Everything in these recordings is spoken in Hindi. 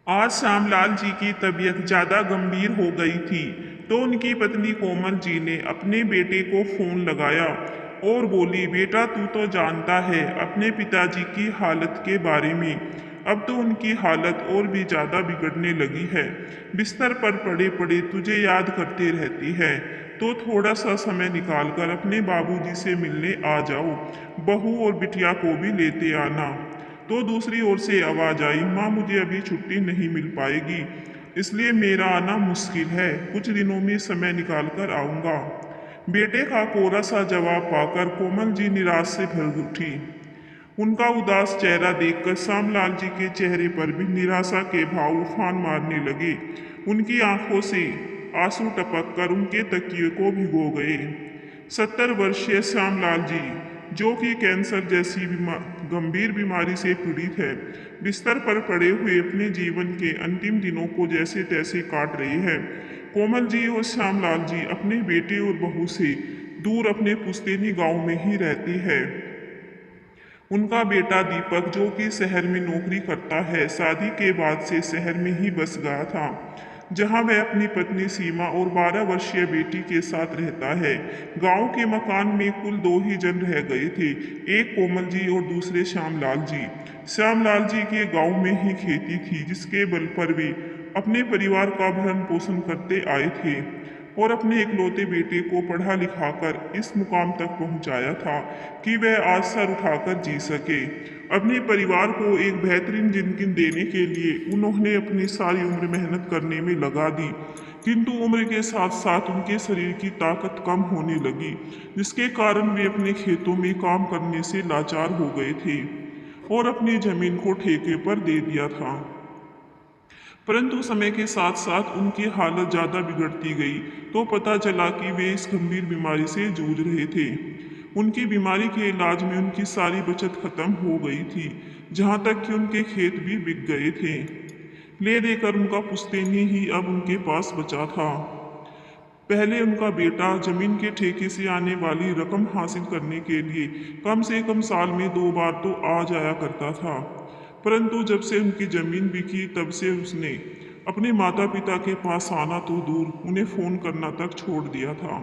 आज श्यामलाल जी की तबीयत ज़्यादा गंभीर हो गई थी तो उनकी पत्नी कोमल जी ने अपने बेटे को फ़ोन लगाया और बोली, बेटा तू तो जानता है अपने पिताजी की हालत के बारे में। अब तो उनकी हालत और भी ज़्यादा बिगड़ने लगी है। बिस्तर पर पड़े पड़े तुझे याद करते रहती है। तो थोड़ा सा समय निकालकर अपने बाबूजी से मिलने आ जाओ। बहू और बिटिया को भी लेते आना। तो दूसरी ओर से आवाज आई, माँ मुझे अभी छुट्टी नहीं मिल पाएगी, इसलिए मेरा आना मुश्किल है। कुछ दिनों में समय निकाल कर आऊँगा। बेटे का कोरा सा जवाब पाकर कोमल जी निराश से भर उठी। उनका उदास चेहरा देखकर श्यामलाल जी के चेहरे पर भी निराशा के भाव उफान मारने लगे। उनकी आंखों से आंसू टपक कर उनके तकिए को भिगो गए। 70 वर्षीय श्यामलाल जी, जो कि कैंसर जैसी गंभीर बीमारी से पीड़ित है, बिस्तर पर पड़े हुए अपने जीवन के अंतिम दिनों को जैसे तैसे काट रहे हैं। कोमल जी और श्यामलाल जी अपने बेटे और बहू से दूर अपने पुश्तैनी गांव में ही रहती है। उनका बेटा दीपक, जो कि शहर में नौकरी करता है, शादी के बाद से शहर में ही बस गया था, जहां वह अपनी पत्नी सीमा और 12 वर्षीय बेटी के साथ रहता है। गांव के मकान में कुल 2 ही जन रह गए थे, एक कोमल जी और दूसरे श्यामलाल जी। श्यामलाल जी के गांव में ही खेती थी, जिसके बल पर वे अपने परिवार का भरण पोषण करते आए थे और अपने इकलौते बेटे को पढ़ा लिखाकर इस मुकाम तक पहुंचाया था कि वह आज सर उठाकर जी सके। अपने परिवार को एक बेहतरीन जिंदगी देने के लिए उन्होंने अपनी सारी उम्र मेहनत करने में लगा दी, किंतु उम्र के साथ साथ उनके शरीर की ताकत कम होने लगी, जिसके कारण वे अपने खेतों में काम करने से लाचार हो गए थे और अपनी जमीन को ठेके पर दे दिया था। परंतु समय के साथ साथ उनकी हालत ज़्यादा बिगड़ती गई तो पता चला कि वे इस गंभीर बीमारी से जूझ रहे थे। उनकी बीमारी के इलाज में उनकी सारी बचत खत्म हो गई थी, जहाँ तक कि उनके खेत भी बिक गए थे। ले देकर उनका पुश्तैनी ही अब उनके पास बचा था। पहले उनका बेटा जमीन के ठेके से आने वाली रकम हासिल करने के लिए कम से कम साल में 2 बार तो आ जाया करता था, परंतु जब से उनकी जमीन बिकी तब से उसने अपने माता पिता के पास आना तो दूर, उन्हें फोन करना तक छोड़ दिया था।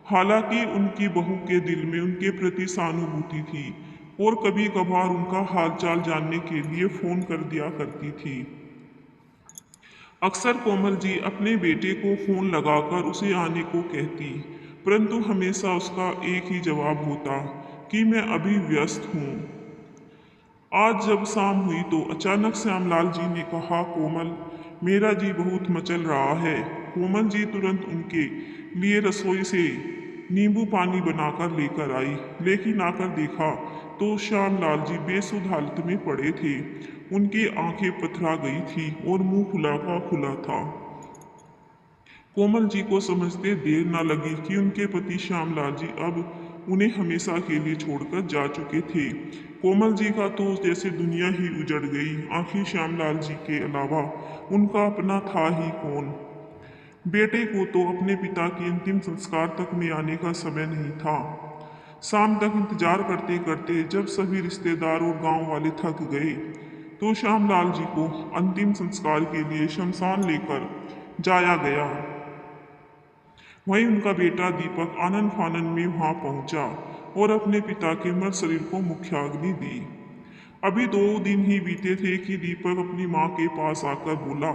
हालांकि उनकी बहू के दिल में उनके प्रति सहानुभूति थी और कभी कभार उनका हालचाल जानने के लिए फोन कर दिया करती थी। अक्सर कोमल जी अपने बेटे को फोन लगाकर उसे आने को कहती, परंतु हमेशा उसका एक ही जवाब होता कि मैं अभी व्यस्त हूँ। आज जब शाम हुई तो अचानक श्यामलाल जी ने कहा, कोमल मेरा जी बहुत मचल रहा है। कोमल जी तुरंत उनके लिए रसोई से नींबू पानी बनाकर लेकर आई, लेकिन आकर देखा तो श्यामलाल जी बेसुध हालत में पड़े थे। उनकी आंखें पथरा गई थी और मुंह खुला का खुला था। कोमल जी को समझते देर न लगी कि उनके पति श्यामलाल जी अब उन्हें हमेशा के लिए छोड़कर जा चुके थे। कोमल जी का तो जैसे दुनिया ही उजड़ गई। आखिर श्यामलाल जी के अलावा उनका अपना था ही कौन। बेटे को तो अपने पिता के अंतिम संस्कार तक में आने का समय नहीं था। शाम तक इंतजार करते करते जब सभी रिश्तेदार और गांव वाले थक गए तो श्यामलाल जी को अंतिम संस्कार के लिए शमशान लेकर जाया गया। वहीं उनका बेटा दीपक आनन फानन में वहां पहुंचा और अपने पिता के मृत शरीर को मुख्याग्नि दी। अभी 2 दिन ही बीते थे कि दीपक अपनी माँ के पास आकर बोला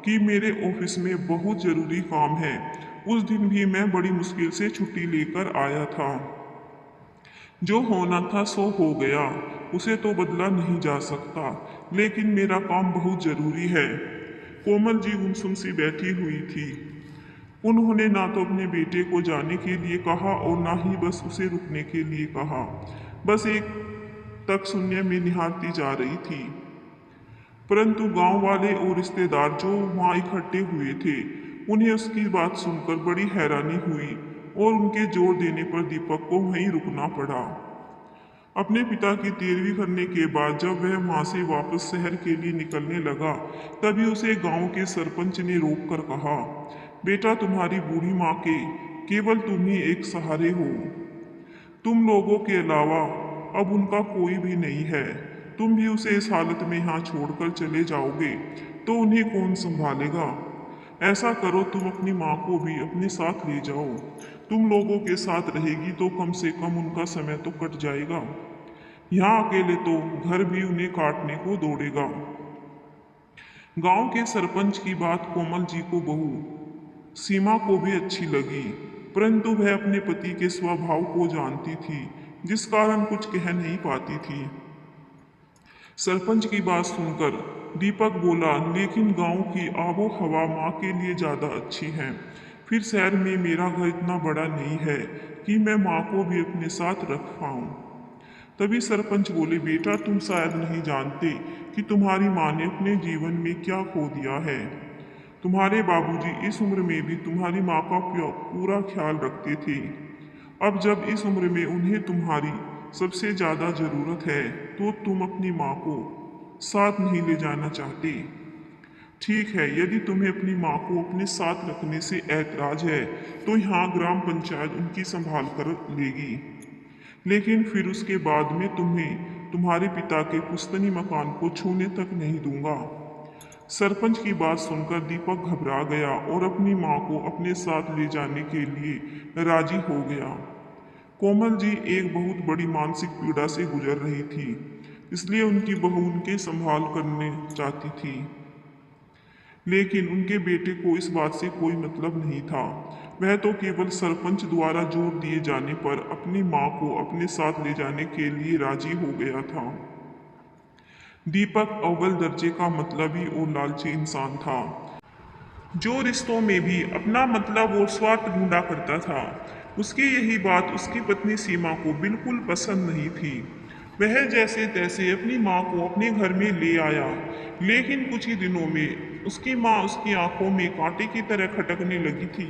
कि मेरे ऑफिस में बहुत जरूरी काम है। उस दिन भी मैं बड़ी मुश्किल से छुट्टी लेकर आया था। जो होना था सो हो गया, उसे तो बदला नहीं जा सकता, लेकिन मेरा काम बहुत जरूरी है। कोमल जी गुमसुम सी बैठी हुई थी। उन्होंने ना तो अपने बेटे को जाने के लिए कहा और ना ही बस उसे रुकने के लिए कहा। बस एक तक शून्य में निहारती जा रही थी। परंतु गांव वाले और रिश्तेदार जो वहां इकट्ठे हुए थे, उन्हें उसकी बात सुनकर बड़ी हैरानी हुई और उनके जोर देने पर दीपक को वहीं रुकना पड़ा। अपने पिता की तेरवी करने के बाद जब वह वहां से वापस शहर के लिए निकलने लगा, तभी उसे गांव के सरपंच ने रोककर कहा, बेटा तुम्हारी बूढ़ी माँ के केवल तुम ही एक सहारे हो। तुम लोगों के अलावा अब उनका कोई भी नहीं है। तुम भी उसे इस हालत में यहाँ छोड़कर चले जाओगे तो उन्हें कौन संभालेगा। ऐसा करो, तुम अपनी माँ को भी अपने साथ ले जाओ। तुम लोगों के साथ रहेगी तो कम से कम उनका समय तो कट जाएगा। यहाँ अकेले तो घर भी उन्हें काटने को दौड़ेगा। गांव के सरपंच की बात कोमल जी को बहू सीमा को भी अच्छी लगी, परंतु वह अपने पति के स्वभाव को जानती थी, जिस कारण कुछ कह नहीं पाती थी। सरपंच की बात सुनकर दीपक बोला, लेकिन गांव की आबो हवा माँ के लिए ज़्यादा अच्छी है। फिर शहर में मेरा घर इतना बड़ा नहीं है कि मैं माँ को भी अपने साथ रख पाऊँ। तभी सरपंच बोले, बेटा तुम शायद नहीं जानते कि तुम्हारी माँ ने अपने जीवन में क्या खो दिया है। तुम्हारे बाबूजी इस उम्र में भी तुम्हारी माँ का पूरा ख्याल रखते थे। अब जब इस उम्र में उन्हें तुम्हारी सबसे ज़्यादा ज़रूरत है तो तुम अपनी माँ को साथ नहीं ले जाना चाहते। ठीक है, यदि तुम्हें अपनी माँ को अपने साथ रखने से ऐतराज है तो यहाँ ग्राम पंचायत उनकी संभाल कर लेगी, लेकिन फिर उसके बाद में तुम्हें तुम्हारे पिता के पुश्तैनी मकान को छूने तक नहीं दूंगा। सरपंच की बात सुनकर दीपक घबरा गया और अपनी माँ को अपने साथ ले जाने के लिए राजी हो गया। कोमल जी एक बहुत बड़ी मानसिक पीड़ा से गुजर रही थी, इसलिए उनकी बहू उनके संभाल करने चाहती थी, लेकिन उनके बेटे को इस बात से कोई मतलब नहीं था। वह तो केवल सरपंच द्वारा जोर दिए जाने पर अपनी माँ को अपने साथ ले जाने के लिए राजी हो गया था। दीपक अव्वल दर्जे का मतलबी और लालची इंसान था, जो रिश्तों में भी अपना मतलब और स्वार्थ ढूंढा करता था। उसकी यही बात उसकी पत्नी सीमा को बिल्कुल पसंद नहीं थी। वह जैसे तैसे अपनी माँ को अपने घर में ले आया, लेकिन कुछ ही दिनों में उसकी माँ उसकी आंखों में कांटे की तरह खटकने लगी थी,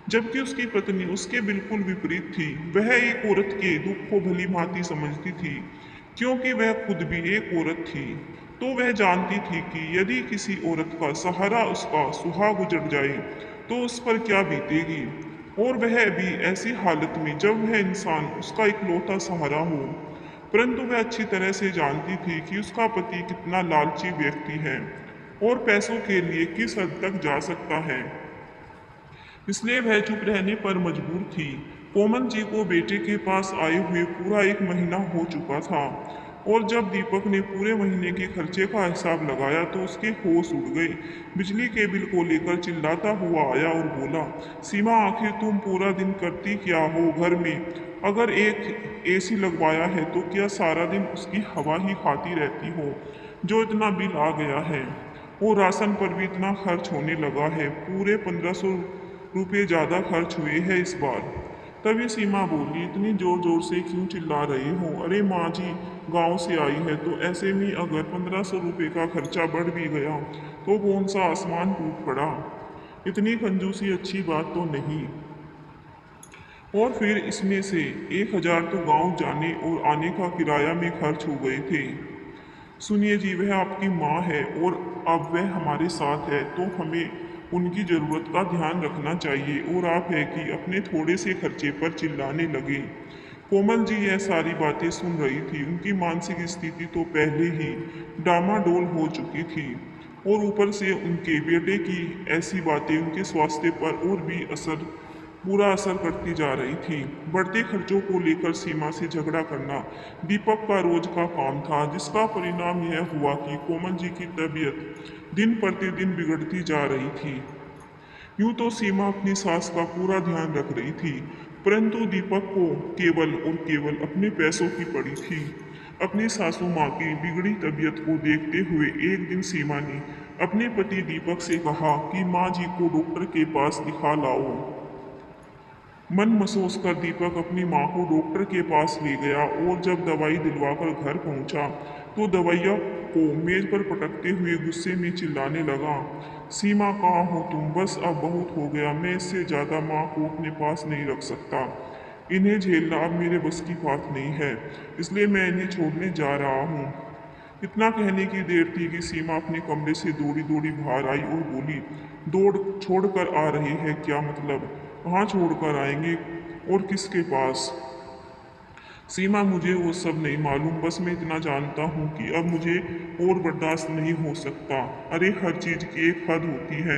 जबकि उसकी पत्नी उसके बिल्कुल विपरीत थी। वह एक औरत के दुख को भली भांति समझती थी, क्योंकि वह खुद भी एक औरत थी। तो वह जानती थी कि यदि किसी औरत का सहारा उसका सुहाग उजड़ जाए तो उस पर क्या बीतेगी, और वह भी ऐसी हालत में जब वह इंसान उसका इकलौता सहारा हो। परंतु वह अच्छी तरह से जानती थी कि उसका पति कितना लालची व्यक्ति है और पैसों के लिए किस हद तक जा सकता है, इसलिए वह चुप रहने पर मजबूर थी। कोमल जी को बेटे के पास आए हुए पूरा एक महीना हो चुका था, और जब दीपक ने पूरे महीने के खर्चे का हिसाब लगाया तो उसके होश उड़ गए। बिजली के बिल को लेकर चिल्लाता हुआ आया और बोला, सीमा आखिर तुम पूरा दिन करती क्या हो घर में? अगर एक एसी लगवाया है तो क्या सारा दिन उसकी हवा ही खाती रहती हो? जो इतना बिल आ गया है, वो राशन पर भी इतना खर्च होने लगा है, पूरे 1500 रुपये ज़्यादा खर्च हुए हैं इस बार। तभी सीमा बोली, इतनी जोर जोर से क्यों चिल्ला रहे हो? अरे माँ जी गांव से आई है, तो ऐसे में अगर 1500 रुपये का खर्चा बढ़ भी गया तो कौन सा आसमान टूट पड़ा? इतनी कंजूसी अच्छी बात तो नहीं। और फिर इसमें से 1000 तो गांव जाने और आने का किराया में खर्च हो गए थे। सुनिए जी, वह आपकी माँ है और अब वह हमारे साथ है, तो हमें उनकी ज़रूरत का ध्यान रखना चाहिए, और आप है कि अपने थोड़े से खर्चे पर चिल्लाने लगे। कोमल जी यह सारी बातें सुन रही थी। उनकी मानसिक स्थिति तो पहले ही डामाडोल हो चुकी थी, और ऊपर से उनके बेटे की ऐसी बातें उनके स्वास्थ्य पर और भी बुरा असर करती जा रही थी। बढ़ते खर्चों को लेकर सीमा से झगड़ा करना दीपक का रोज का काम था, जिसका परिणाम यह हुआ कि कोमल जी की तबीयत दिन प्रतिदिन बिगड़ती जा रही थी। यूं तो सीमा अपनी सास का पूरा ध्यान रख रही थी, परंतु दीपक को केवल और केवल अपने पैसों की पड़ी थी। अपनी सासू माँ की बिगड़ी तबीयत को देखते हुए एक दिन सीमा ने अपने पति दीपक से कहा कि माँ जी को डॉक्टर के पास दिखा लाओ। मन महसूस कर दीपक अपनी माँ को डॉक्टर के पास ले गया, और जब दवाई दिलवाकर घर पहुंचा तो दवाइयाँ को मेज पर पटकते हुए गुस्से में चिल्लाने लगा, सीमा कहाँ हो तुम? बस अब बहुत हो गया, मैं इससे ज़्यादा माँ को अपने पास नहीं रख सकता। इन्हें झेलना अब मेरे बस की बात नहीं है, इसलिए मैं इन्हें छोड़ने जा रहा हूँ। इतना कहने की देर थी कि सीमा अपने कमरे से दौड़ी दौड़ी बाहर आई और बोली, दौड़ छोड़ कर आ रहे हैं क्या? मतलब कहाँ छोड़ कर आएंगे और किसके पास? सीमा, मुझे वो सब नहीं मालूम, बस मैं इतना जानता हूँ कि अब मुझे और बर्दाश्त नहीं हो सकता। अरे हर चीज़ की एक हद होती है।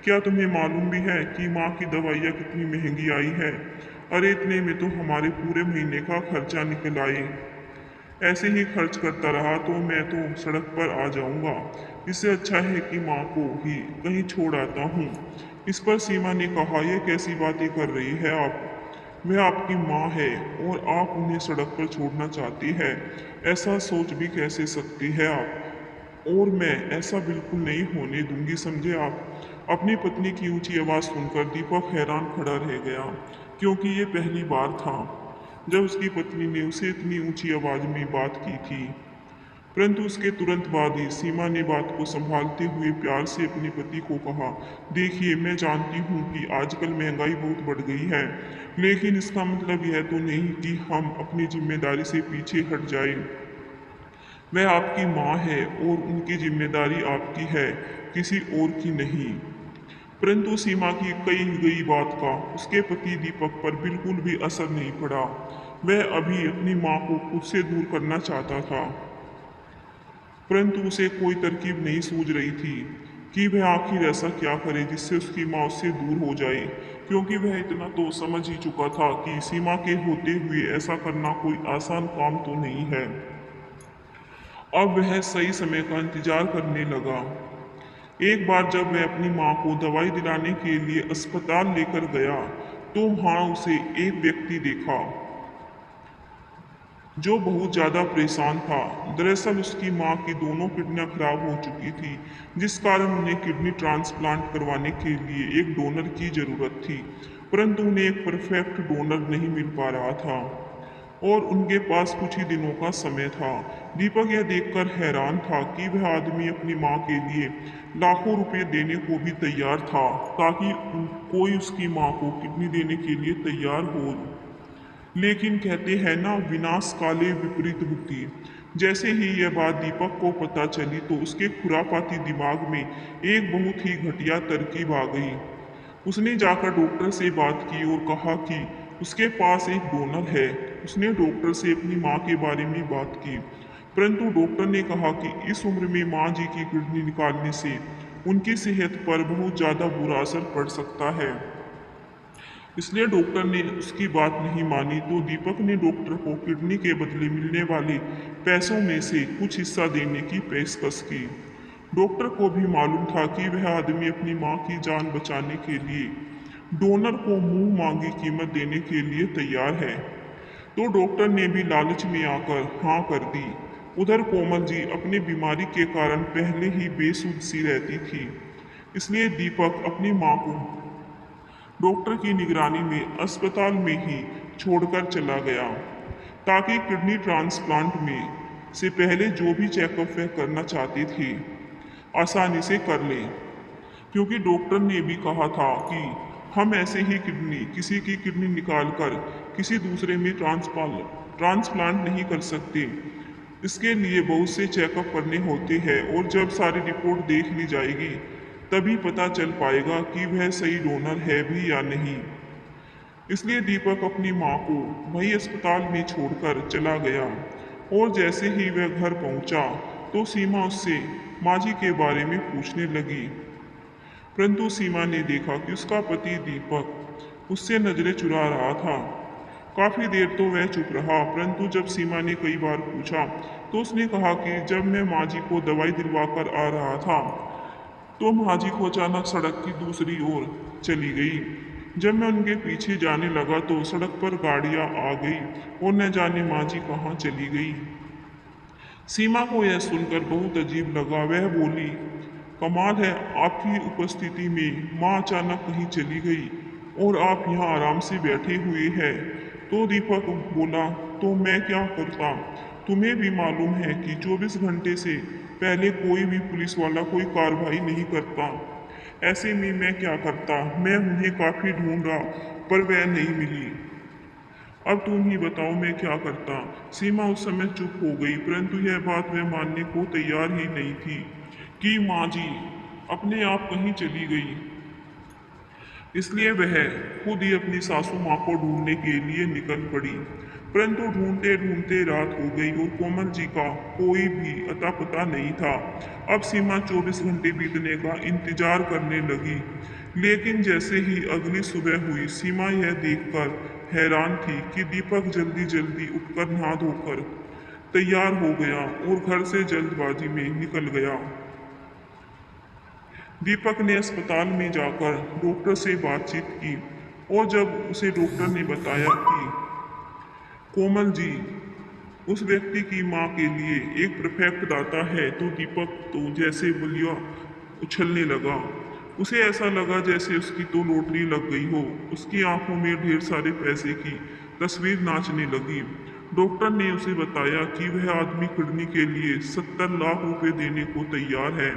क्या तुम्हें मालूम भी है कि माँ की दवाइयाँ कितनी महंगी आई है? अरे इतने में तो हमारे पूरे महीने का खर्चा निकल आए। ऐसे ही खर्च करता रहा तो मैं तो सड़क पर आ जाऊंगा। इससे अच्छा है कि माँ को ही कहीं छोड़ आता हूँ। इस पर सीमा ने कहा, यह कैसी बातें कर रही है आप? वह आपकी माँ है और आप उन्हें सड़क पर छोड़ना चाहती है? ऐसा सोच भी कैसे सकती है आप? और मैं ऐसा बिल्कुल नहीं होने दूंगी, समझे आप? अपनी पत्नी की ऊंची आवाज सुनकर दीपक हैरान खड़ा रह गया, क्योंकि ये पहली बार था जब उसकी पत्नी ने उसे इतनी ऊंची आवाज में बात की थी। परंतु उसके तुरंत बाद ही सीमा ने बात को संभालते हुए प्यार से अपने पति को कहा, देखिए, मैं जानती हूँ कि आजकल महंगाई बहुत बढ़ गई है, लेकिन इसका मतलब यह तो नहीं कि हम अपनी जिम्मेदारी से पीछे हट जाएं। वह आपकी माँ है और उनकी जिम्मेदारी आपकी है, किसी और की नहीं। परंतु सीमा की कही गई बात का उसके पति दीपक पर बिल्कुल भी असर नहीं पड़ा। वह अभी अपनी माँ को खुद से दूर करना चाहता था, परंतु उसे कोई तरकीब नहीं सूझ रही थी कि वह आखिर ऐसा क्या करे जिससे उसकी माँ उससे दूर हो जाए, क्योंकि वह इतना तो समझ ही चुका था कि सीमा के होते हुए ऐसा करना कोई आसान काम तो नहीं है। अब वह सही समय का इंतजार करने लगा। एक बार जब वह अपनी माँ को दवाई दिलाने के लिए अस्पताल लेकर गया, तो वहां उसे एक व्यक्ति देखा जो बहुत ज़्यादा परेशान था। दरअसल उसकी माँ की दोनों किडनियां खराब हो चुकी थी, जिस कारण उन्हें किडनी ट्रांसप्लांट करवाने के लिए एक डोनर की ज़रूरत थी। परंतु उन्हें एक परफेक्ट डोनर नहीं मिल पा रहा था और उनके पास कुछ ही दिनों का समय था। दीपक यह देखकर हैरान था कि वह आदमी अपनी माँ के लिए लाखों रुपए देने को भी तैयार था, ताकि कोई उसकी माँ को किडनी देने के लिए तैयार हो। लेकिन कहते हैं ना, विनाश काले विपरीत बुद्धि। जैसे ही यह बात दीपक को पता चली तो उसके खुरापाती दिमाग में एक बहुत ही घटिया तरकीब आ गई। उसने जाकर डॉक्टर से बात की और कहा कि उसके पास एक डोनर है। उसने डॉक्टर से अपनी माँ के बारे में बात की, परंतु डॉक्टर ने कहा कि इस उम्र में माँ जी की किडनी निकालने से उनकी सेहत पर बहुत ज़्यादा बुरा असर पड़ सकता है। इसलिए डॉक्टर ने उसकी बात नहीं मानी, तो दीपक ने डॉक्टर को किडनी के बदले मिलने वाले पैसों में से कुछ हिस्सा देने की पेशकश की। डॉक्टर को भी मालूम था कि वह आदमी अपनी माँ की जान बचाने के लिए डोनर को मुंह मांगी कीमत देने के लिए तैयार है। तो डॉक्टर ने भी लालच में आकर हाँ कर दी। उधर कोमल जी अपनी बीमारी के कारण पहले ही बेसुध सी रहती थी, इसलिए दीपक अपनी माँ को डॉक्टर की निगरानी में अस्पताल में ही छोड़कर चला गया, ताकि किडनी ट्रांसप्लांट में से पहले जो भी चेकअप वह करना चाहती थी आसानी से कर ले। क्योंकि डॉक्टर ने भी कहा था कि हम ऐसे ही किसी की किडनी निकाल कर किसी दूसरे में ट्रांसप्लांट नहीं कर सकते। इसके लिए बहुत से चेकअप करने होते हैं और जब सारी रिपोर्ट देख ली जाएगी तभी पता चल पाएगा कि वह सही डोनर है भी या नहीं। इसलिए दीपक अपनी माँ को वही अस्पताल में छोड़कर चला गया और जैसे ही वह घर पहुंचा तो सीमा उससे माँ जी के बारे में पूछने लगी। परंतु सीमा ने देखा कि उसका पति दीपक उससे नजरें चुरा रहा था। काफी देर तो वह चुप रहा, परंतु जब सीमा ने कई बार पूछा तो उसने कहा कि जब मैं माँ जी को दवाई दिलवा कर आ रहा था तो माँ जी को अचानक सड़क की दूसरी ओर चली गई। जब मैं उनके पीछे जाने लगा तो सड़क पर गाड़ियां आ गई और न जाने माँ जी कहाँ चली गई। सीमा को यह सुनकर बहुत अजीब लगा। वह बोली, कमाल है, आपकी उपस्थिति में माँ अचानक कहीं चली गई और आप यहाँ आराम से बैठे हुए हैं। तो दीपक बोला, तो मैं क्या करता? तुम्हें भी मालूम है कि 24 घंटे से पहले कोई भी पुलिस वाला कोई कार्रवाई नहीं करता। ऐसे में मैं क्या करता? मैं उन्हें काफी ढूंढा पर वह नहीं मिली। अब तुम ही बताओ मैं क्या करता? सीमा उस समय चुप हो गई, परंतु यह बात वह मानने को तैयार ही नहीं थी कि माँ जी अपने आप कहीं चली गई। इसलिए वह खुद ही अपनी सासू माँ को ढूंढने के लिए निकल पड़ी। परंतु ढूंढते ढूंढते रात हो गई और कोमल जी का कोई भी अता पता नहीं था। अब सीमा 24 घंटे बीतने का इंतजार करने लगी, लेकिन जैसे ही अगली सुबह हुई, सीमा यह देखकर हैरान थी कि दीपक जल्दी जल्दी उठकर नहा धोकर तैयार हो गया और घर से जल्दबाजी में निकल गया। दीपक ने अस्पताल में जाकर डॉक्टर से बातचीत की और जब उसे डॉक्टर ने बताया कि कोमल जी उस व्यक्ति की मां के लिए एक परफेक्ट दाता है, तो दीपक तो जैसे बलिया उछलने लगा। उसे ऐसा लगा जैसे उसकी तो लॉटरी लग गई हो। उसकी आंखों में ढेर सारे पैसे की तस्वीर नाचने लगी। डॉक्टर ने उसे बताया कि वह आदमी किडनी के लिए 70 लाख रुपए देने को तैयार है।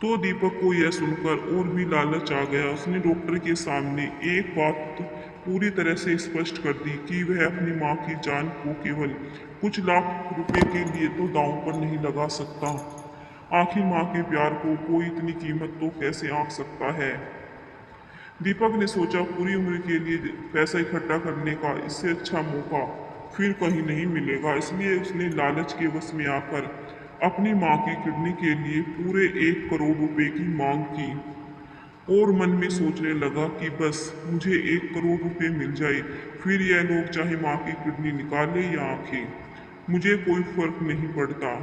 तो दीपक को यह सुनकर और भी लालच आ गया। उसने डॉक्टर के सामने एक बात पूरी तरह से स्पष्ट कर दी कि वह अपनी मां की जान को केवल कुछ लाख रुपए के लिए तो दांव पर नहीं लगा सकता। आखिर मां के प्यार को कोई इतनी कीमत तो कैसे आंक सकता है। दीपक ने सोचा पूरी उम्र के लिए पैसा इकट्ठा करने का इससे अच्छा मौका फिर कहीं नहीं मिलेगा। इसलिए उसने लालच के वश में आकर अपनी मां की किडनी के लिए पूरे 1 करोड़ रुपए की मांग की और मन में सोचने लगा कि बस मुझे 1 करोड़ रुपए मिल जाए, फिर यह लोग चाहे मां की किडनी निकाले या आंखें, मुझे कोई फर्क नहीं पड़ता।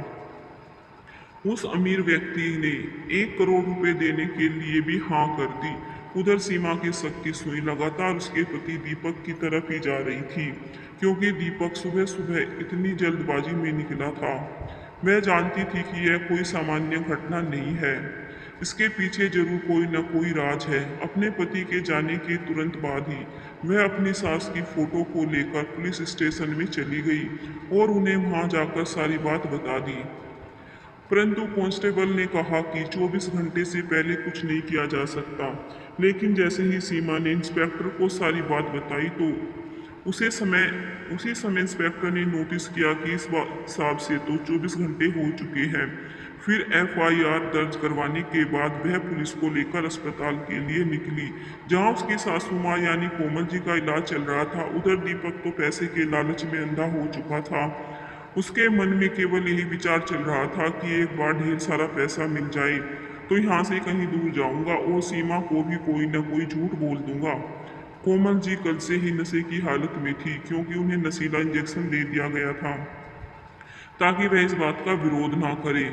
उस अमीर व्यक्ति ने 1 करोड़ रुपए देने के लिए भी हाँ कर दी। उधर सीमा की शक की सुई लगातार उसके पति दीपक की तरफ ही जा रही थी, क्योंकि दीपक सुबह सुबह इतनी जल्दबाजी में निकला था। वह जानती थी कि यह कोई सामान्य घटना नहीं है, इसके पीछे जरूर कोई न कोई राज है। अपने पति के जाने के तुरंत बाद ही वह अपनी सास की फोटो को लेकर पुलिस स्टेशन में चली गई और उन्हें वहां जाकर सारी बात बता दी। परंतु कांस्टेबल ने कहा कि 24 घंटे से पहले कुछ नहीं किया जा सकता। लेकिन जैसे ही सीमा ने इंस्पेक्टर को सारी बात बताई तो उसी समय इंस्पेक्टर ने नोटिस किया कि इस हिसाब से तो 24 घंटे हो चुके हैं। फिर एफआईआर दर्ज करवाने के बाद वह पुलिस को लेकर अस्पताल के लिए निकली, जहां उसकी सासू माँ यानी कोमल जी का इलाज चल रहा था। उधर दीपक तो पैसे के लालच में अंधा हो चुका था। उसके मन में केवल यही विचार चल रहा था कि एक बार ढेर सारा पैसा मिल जाए तो यहाँ से कहीं दूर जाऊंगा और सीमा को भी कोई न कोई झूठ बोल दूंगा। कोमल जी कल से ही नशे की हालत में थी, क्योंकि उन्हें नशीला इंजेक्शन दे दिया गया था ताकि वह इस बात का विरोध ना करें।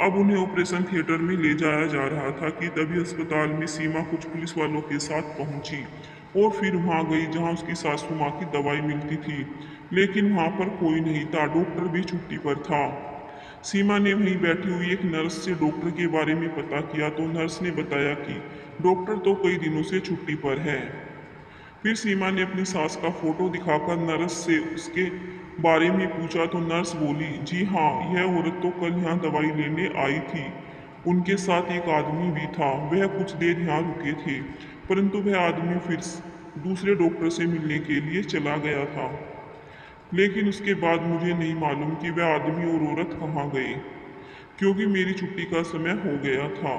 अब उन्हें ऑपरेशन थिएटर में ले जाया जा रहा था कि तभी अस्पताल में सीमा कुछ पुलिस वालों के साथ पहुंची और फिर वहां गई जहां उसकी सासू माँ की दवाई मिलती थी। लेकिन वहां पर कोई नहीं था, डॉक्टर भी छुट्टी पर था। सीमा ने वहीं बैठी हुई एक नर्स से डॉक्टर के बारे में पता किया तो नर्स ने बताया कि डॉक्टर तो कई दिनों से छुट्टी पर है। फिर सीमा ने अपनी सास का फोटो दिखाकर नर्स से उसके बारे में पूछा तो नर्स बोली, जी हाँ, यह औरत तो कल यहाँ दवाई लेने आई थी। उनके साथ एक आदमी भी था। वह कुछ देर यहाँ रुके थे, परंतु वह आदमी फिर दूसरे डॉक्टर से मिलने के लिए चला गया था। लेकिन उसके बाद मुझे नहीं मालूम कि वह आदमी और औरत कहाँ गए, क्योंकि मेरी छुट्टी का समय हो गया था।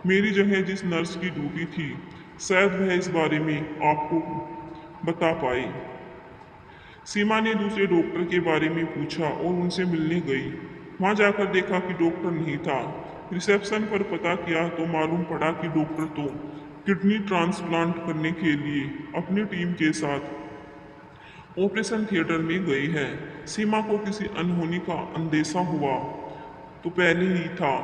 मेरी जगह जिस नर्स की ड्यूटी थी, शायद वह इस बारे में आपको बता पाए। सीमा ने दूसरे डॉक्टर के बारे में पूछा और उनसे मिलने गई। वहां जाकर देखा कि डॉक्टर नहीं था। रिसेप्शन पर पता किया तो मालूम पड़ा कि डॉक्टर तो किडनी ट्रांसप्लांट करने के लिए अपनी टीम के साथ ऑपरेशन थिएटर में गई है। सीमा को किसी अनहोनी का अंदेशा हुआ तो पहले ही था।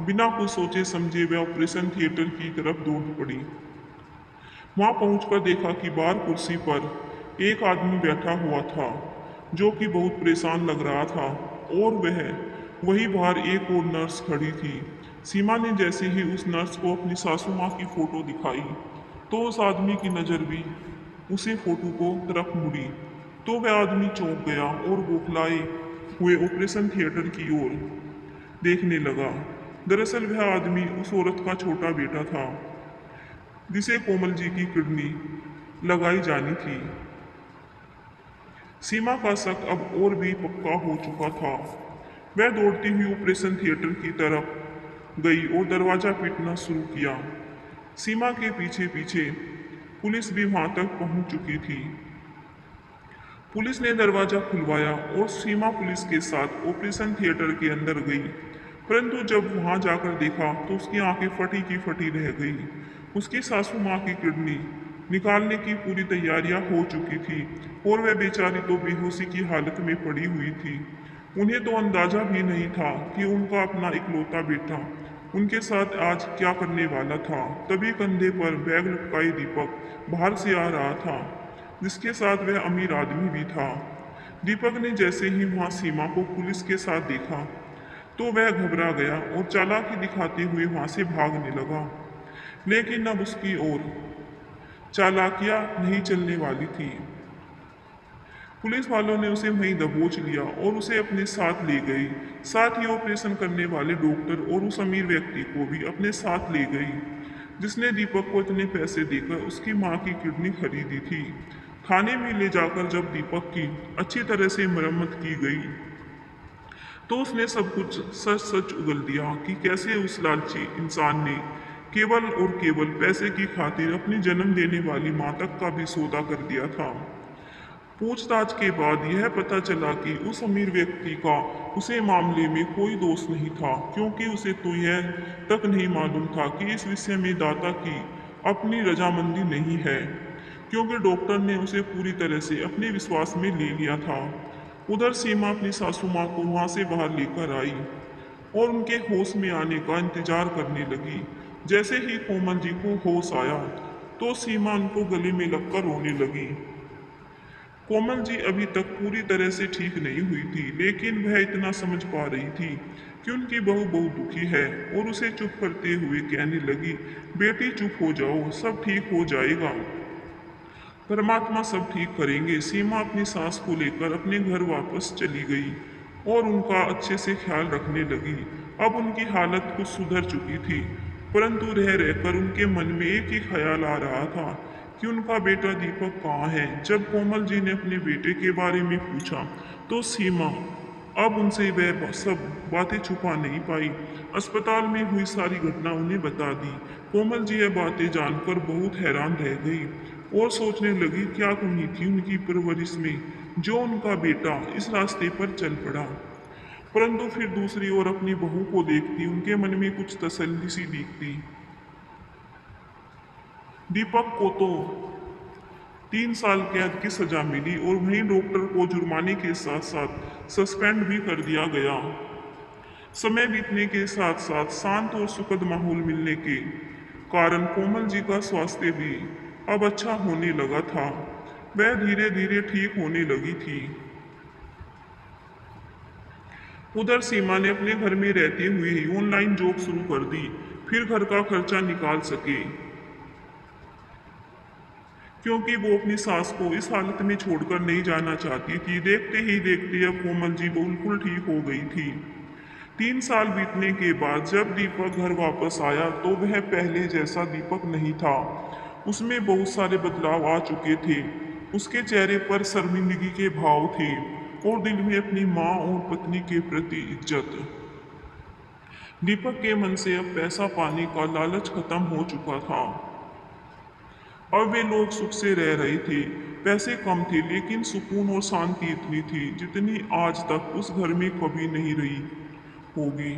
बिना कुछ सोचे समझे वह ऑपरेशन थिएटर की तरफ दौड़ पड़ी। वहां पहुंचकर देखा कि बाहर कुर्सी पर एक आदमी बैठा हुआ था जो कि बहुत परेशान लग रहा था और वही बाहर एक और नर्स खड़ी थी। सीमा ने जैसे ही उस नर्स को अपनी सासू माँ की फोटो दिखाई तो उस आदमी की नज़र भी उसी फोटो को तरफ मुड़ी। तो वह आदमी चौंक गया और बौखलाए हुए ऑपरेशन थिएटर की ओर देखने लगा। दरअसल वह आदमी उस औरत का छोटा बेटा था जिसे कोमल जी की किडनी लगाई जानी थी। सीमा का शक अब और भी पक्का हो चुका था। वह दौड़ती हुई ऑपरेशन थिएटर की तरफ गई और दरवाजा पीटना शुरू किया। सीमा के पीछे पीछे पुलिस भी वहां तक पहुंच चुकी थी। पुलिस ने दरवाजा खुलवाया और सीमा पुलिस के साथ ऑपरेशन थिएटर के अंदर गई। परंतु जब वहां जाकर देखा तो उसकी आंखें फटी की फटी रह गई। उसकी सासू माँ की किडनी निकालने की पूरी तैयारियां हो चुकी थी और वह बेचारी तो बेहोशी की हालत में पड़ी हुई थी। उन्हें तो अंदाजा भी नहीं था कि उनका अपना इकलौता बेटा उनके साथ आज क्या करने वाला था। तभी कंधे पर बैग लटकाए दीपक बाहर से आ रहा था, जिसके साथ वह अमीर आदमी भी था। दीपक ने जैसे ही वहां सीमा को पुलिस के साथ देखा तो वह घबरा गया और चालाकी दिखाते हुए वहां से भागने लगा। लेकिन अब उसकी ओर चालाकियां नहीं चलने वाली थी। पुलिस वालों ने उसे वहीं दबोच लिया और उसे अपने साथ ले गई। साथ ही ऑपरेशन करने वाले डॉक्टर और उस अमीर व्यक्ति को भी अपने साथ ले गई, जिसने दीपक को इतने पैसे देकर उसकी माँ की किडनी खरीदी थी। थाने में ले जाकर जब दीपक की अच्छी तरह से मरम्मत की गई तो उसने सब कुछ सच सच उगल दिया कि कैसे उस लालची इंसान ने केवल और केवल पैसे की खातिर अपनी जन्म देने वाली माँ तक का भी सौदा कर दिया था। पूछताछ के बाद यह पता चला कि उस अमीर व्यक्ति का उसे मामले में कोई दोष नहीं था, क्योंकि उसे तो यह तक नहीं मालूम था कि इस विषय में दाता की अपनी रजामंदी नहीं है, क्योंकि डॉक्टर ने उसे पूरी तरह से अपने विश्वास में ले लिया था। उधर सीमा अपनी सासू माँ को वहां से बाहर लेकर आई और उनके होश में आने का इंतजार करने लगी। जैसे ही कोमल जी को होश आया तो सीमा उनको गले में लगकर रोने लगी। कोमल जी अभी तक पूरी तरह से ठीक नहीं हुई थी, लेकिन वह इतना समझ पा रही थी कि उनकी बहू बहुत दुखी है और उसे चुप करते हुए कहने लगी, बेटी चुप हो जाओ, सब ठीक हो जाएगा, परमात्मा सब ठीक करेंगे। सीमा अपनी सास को लेकर अपने घर वापस चली गई और उनका अच्छे से ख्याल रखने लगी। अब उनकी हालत कुछ सुधर चुकी थी, परंतु रह रहकर उनके मन में एक ही ख्याल आ रहा था कि उनका बेटा दीपक कहाँ है। जब कोमल जी ने अपने बेटे के बारे में पूछा तो सीमा अब उनसे वह सब बातें छुपा नहीं पाई। अस्पताल में हुई सारी घटना उन्हें बता दी। कोमल जी यह बातें जानकर बहुत हैरान रह गई और सोचने लगी क्या कमी थी उनकी परवरिश में जो उनका बेटा इस रास्ते पर चल पड़ा। परंतु फिर दूसरी ओर अपनी बहू को देखती उनके मन में कुछ तसल्ली सी दिखती। दीपक को तो 3 साल कैद की सजा मिली और वहीं डॉक्टर को जुर्माने के साथ साथ सस्पेंड भी कर दिया गया। समय बीतने के साथ साथ शांत और सुखद माहौल मिलने के कारण कोमल जी का स्वास्थ्य भी अब अच्छा होने लगा था। वह धीरे धीरे ठीक होने लगी थी। उधर सीमा ने अपने घर में रहते हुए ही ऑनलाइन जॉब शुरू कर दी, फिर घर का खर्चा निकाल सके, क्योंकि वो अपनी सास को इस हालत में छोड़कर नहीं जाना चाहती थी। देखते ही देखते अब कोमल जी बिल्कुल ठीक हो गई थी। 3 साल बीतने के बाद जब दीपक घर वापस आया तो वह पहले जैसा दीपक नहीं था। उसमें बहुत सारे बदलाव आ चुके थे। उसके चेहरे पर शर्मिंदगी के भाव थे और दिल में अपनी माँ और पत्नी के प्रति इज्जत। दीपक के मन से अब पैसा पाने का लालच खत्म हो चुका था। अब वे लोग सुख से रह रहे थे। पैसे कम थे लेकिन सुकून और शांति इतनी थी जितनी आज तक उस घर में कभी नहीं रही होगी।